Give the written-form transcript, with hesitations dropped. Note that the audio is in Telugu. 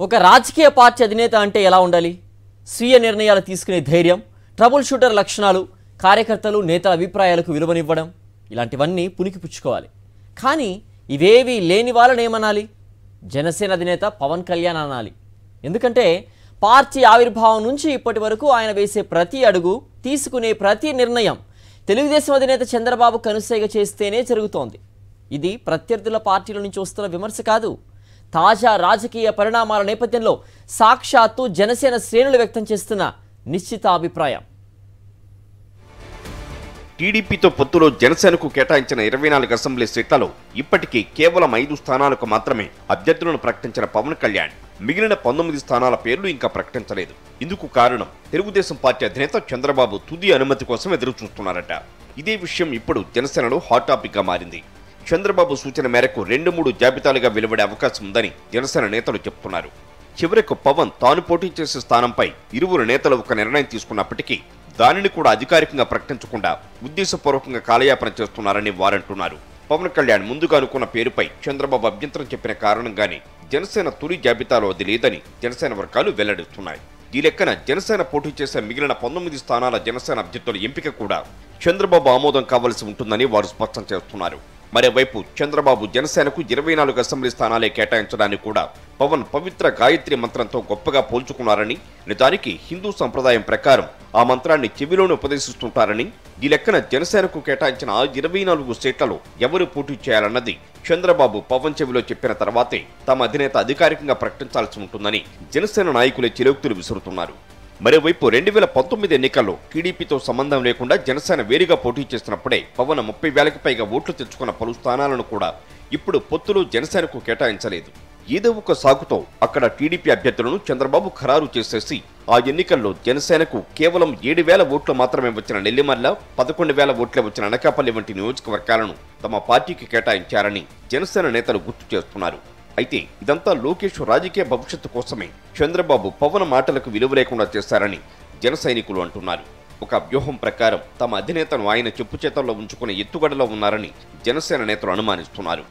ఒక రాజకీయ పార్టీ అధినేత అంటే ఎలా ఉండాలి? స్వీయ నిర్ణయాలు తీసుకునే ధైర్యం, ట్రబుల్ షూటర్ లక్షణాలు, కార్యకర్తలు నేతల అభిప్రాయాలకు విలువనివ్వడం, ఇలాంటివన్నీ పుణికిపుచ్చుకోవాలి. కానీ ఇవేవి లేని వాళ్ళని ఏమనాలి? జనసేన అధినేత పవన్ కళ్యాణ్ అనాలి. ఎందుకంటే పార్టీ ఆవిర్భావం నుంచి ఇప్పటి వరకు ఆయన వేసే ప్రతి అడుగు, తీసుకునే ప్రతి నిర్ణయం తెలుగుదేశం అధినేత చంద్రబాబు కనుసైగ చేస్తేనే జరుగుతోంది. ఇది ప్రత్యర్థుల పార్టీల నుంచి వస్తున్న విమర్శ కాదు. తాజా రాజకీయ పరిణామాల నేపథ్యంలో సాక్షాత్తు జనసేన శ్రేణులు వ్యక్తం చేస్తున్న నిశ్చిత అభిప్రాయం. టీడీపీతో పొత్తులో జనసేనకు కేటాయించిన 24 అసెంబ్లీ సీట్లలో ఇప్పటికీ కేవలం 5 స్థానాలకు మాత్రమే అభ్యర్థులను ప్రకటించిన పవన్ కళ్యాణ్ మిగిలిన 19 స్థానాల పేర్లు ఇంకా ప్రకటించలేదు. ఇందుకు కారణం తెలుగుదేశం పార్టీ అధినేత చంద్రబాబు తుది అనుమతి కోసం ఎదురు చూస్తున్నారట. ఇదే విషయం ఇప్పుడు జనసేనలో హాట్ టాపిక్ గా మారింది. చంద్రబాబు సూచన మేరకు 2-3 జాబితాలుగా వెలువడే అవకాశం ఉందని జనసేన నేతలు చెప్తున్నారు. చివరకు పవన్ తాను పోటీ చేసే స్థానంపై ఇరువురు నేతలు ఒక నిర్ణయం తీసుకున్నప్పటికీ దానిని కూడా అధికారికంగా ప్రకటించకుండా ఉద్దేశపూర్వకంగా కాలయాపన చేస్తున్నారని వారంటున్నారు. పవన్ కళ్యాణ్ ముందుగా అనుకున్న పేరుపై చంద్రబాబు అభ్యంతరం చెప్పిన కారణంగానే జనసేన తొలి జాబితాలో అది లేదని జనసేన వర్గాలు వెల్లడిస్తున్నాయి. ఈ లెక్కన జనసేన పోటీ చేసే మిగిలిన 19 స్థానాల జనసేన అభ్యర్థుల ఎంపిక కూడా చంద్రబాబు ఆమోదం కావాల్సి ఉంటుందని వారు స్పష్టం చేస్తున్నారు. మరోవైపు చంద్రబాబు జనసేనకు 24 అసెంబ్లీ స్థానాలే కేటాయించడాన్ని కూడా పవన్ పవిత్ర గాయత్రి మంత్రంతో గొప్పగా పోల్చుకున్నారని, నిజానికి హిందూ సంప్రదాయం ప్రకారం ఆ మంత్రాన్ని చెవిలోనే ఉపదేశిస్తుంటారని, ఈ లెక్కన జనసేనకు కేటాయించిన 24 సీట్లలో ఎవరు పోటీ చేయాలన్నది చంద్రబాబు పవన్ చెవిలో చెప్పిన తర్వాతే తమ అధినేత అధికారికంగా ప్రకటించాల్సి ఉంటుందని జనసేన నాయకులే చిలోక్తులు విసురుతున్నారు. మరోవైపు 2019 ఎన్నికల్లో టీడీపీతో సంబంధం లేకుండా జనసేన వేరుగా పోటీ చేస్తున్నప్పుడే పవన్ 30,000కి పైగా ఓట్లు తెచ్చుకున్న పలు స్థానాలను కూడా ఇప్పుడు పొత్తులో జనసేనకు కేటాయించలేదు. ఏదో ఒక సాకుతో అక్కడ టీడీపీ అభ్యర్థులను చంద్రబాబు ఖరారు చేసేసి ఆ ఎన్నికల్లో జనసేనకు కేవలం 7,000 ఓట్లు మాత్రమే వచ్చిన నెల్లిమర్ల, 11,000 ఓట్లే వచ్చిన అనకాపల్లి వంటి నియోజకవర్గాలను తమ పార్టీకి కేటాయించారని జనసేన నేతలు గుర్తు చేస్తున్నారు. అయితే ఇదంతా లోకేష్ రాజకీయ భవిష్యత్తు కోసమే చంద్రబాబు పవన్ మాటలకు విలువ లేకుండా చేశారని జన సైనికులు అంటున్నారు. ఒక వ్యూహం ప్రకారం తమ అధినేతను ఆయన చెప్పు చేతల్లో ఉంచుకునే ఎత్తుగడలో ఉన్నారని జనసేన నేతలు అనుమానిస్తున్నారు.